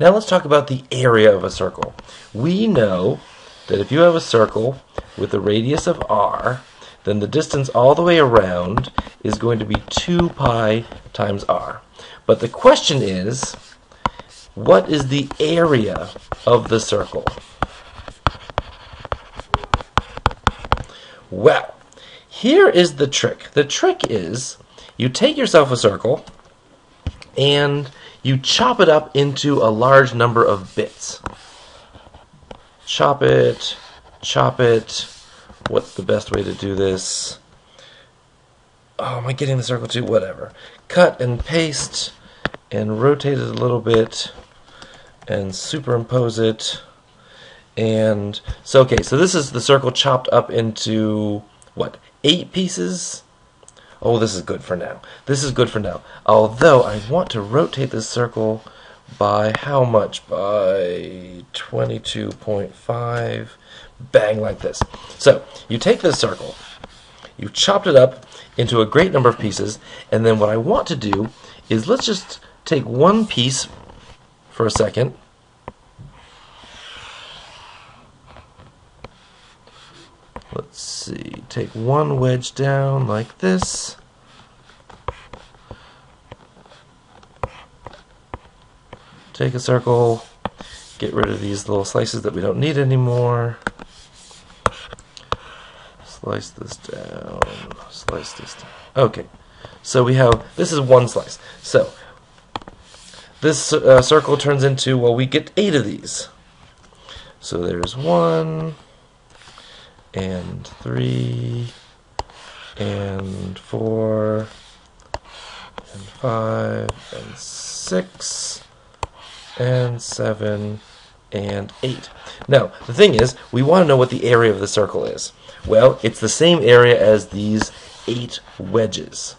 Now let's talk about the area of a circle. We know that if you have a circle with a radius of r, then the distance all the way around is going to be 2 pi times r. But the question is, what is the area of the circle? Well, here is the trick. The trick is, you take yourself a circle and you chop it up into a large number of bits. Chop it. What's the best way to do this? Oh, am I getting the circle too? Whatever. Cut and paste and rotate it a little bit and superimpose it. And so, okay, so this is the circle chopped up into, what, 8 pieces? Oh, this is good for now. This is good for now. Although, I want to rotate this circle by how much? By 22.5. Bang, like this. So, you take this circle, you chopped it up into a great number of pieces, and then what I want to do is let's just take one piece for a second. Let's see, take one wedge down like this. Take a circle, get rid of these little slices that we don't need anymore. Slice this down, slice this down. Okay, so we have, this is one slice. So, this circle turns into, well, we get 8 of these. So there's 1, and 3, and 4, and 5, and 6, and 7, and 8. Now, the thing is, we want to know what the area of the circle is. Well, it's the same area as these 8 wedges.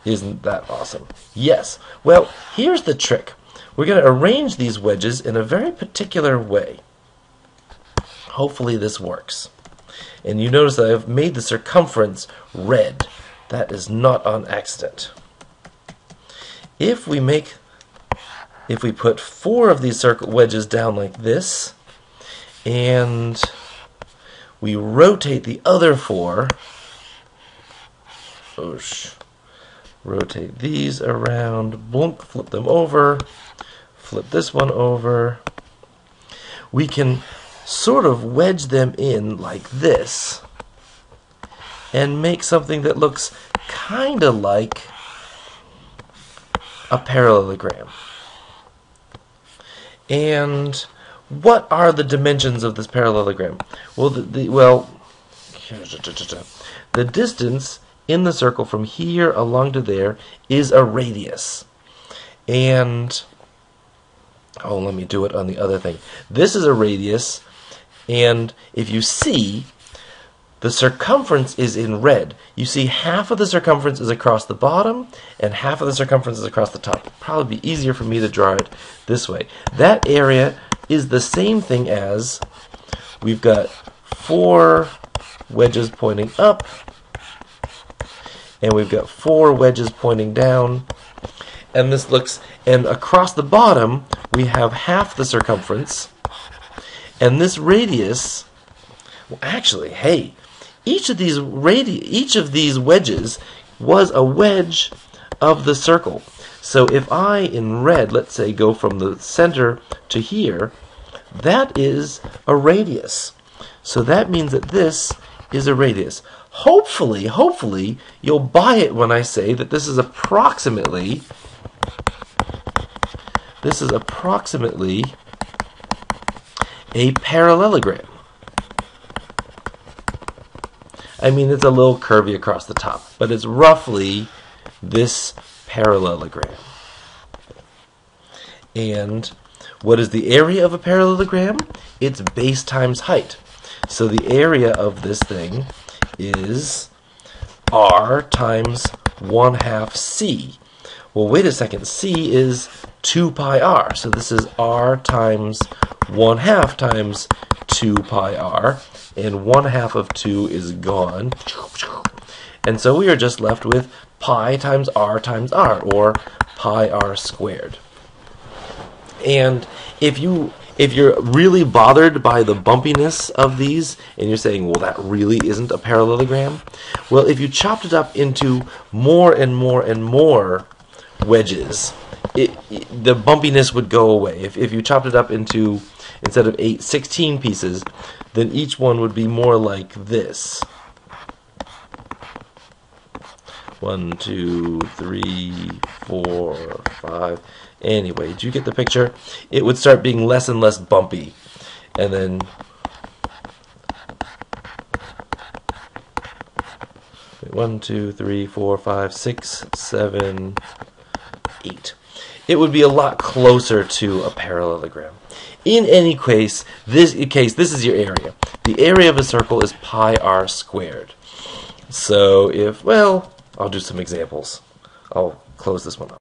Isn't that awesome? Yes. Well, here's the trick. We're going to arrange these wedges in a very particular way. Hopefully this works. And you notice that I've made the circumference red. That is not on accident. If we put 4 of these circle wedges down like this, and we rotate the other 4, rotate these around, blunk, flip them over, flip this one over, we can sort of wedge them in like this and make something that looks kind of like a parallelogram. And what are the dimensions of this parallelogram? Well, the distance in the circle from here along to there is a radius. And, oh, let me do it on the other thing. This is a radius, and if you see, the circumference is in red. You see half of the circumference is across the bottom, and half of the circumference is across the top. It'd probably be easier for me to draw it this way. That area is the same thing as, we've got 4 wedges pointing up, and we've got 4 wedges pointing down, and this looks, and across the bottom we have half the circumference, and this radius, well, actually, hey, each of these wedges was a wedge of the circle. So if I, in red, let's say, go from the center to here, that is a radius. So that means that this is a radius. Hopefully, you'll buy it when I say that this is approximately a parallelogram. I mean, it's a little curvy across the top, but it's roughly this parallelogram. And what is the area of a parallelogram? It's base times height. So the area of this thing is r times 1/2 c. Well, wait a second. C is 2 pi r. So this is r times 1/2 times 2 pi r. And 1/2 of 2 is gone. And so we are just left with pi times r, or pi r squared. And if you're really bothered by the bumpiness of these, and you're saying, well, that really isn't a parallelogram, well, if you chopped it up into more and more and more wedges, the bumpiness would go away. If you chopped it up into, instead of 8, 16 pieces, then each one would be more like this. 1, 2, 3, 4, 5. Anyway, do you get the picture? It would start being less and less bumpy. And then one, 2, 3, 4, 5, 6, 7, 8. It would be a lot closer to a parallelogram. In any case, this is your area. The area of a circle is pi r squared. So if, well, I'll do some examples. I'll close this one up.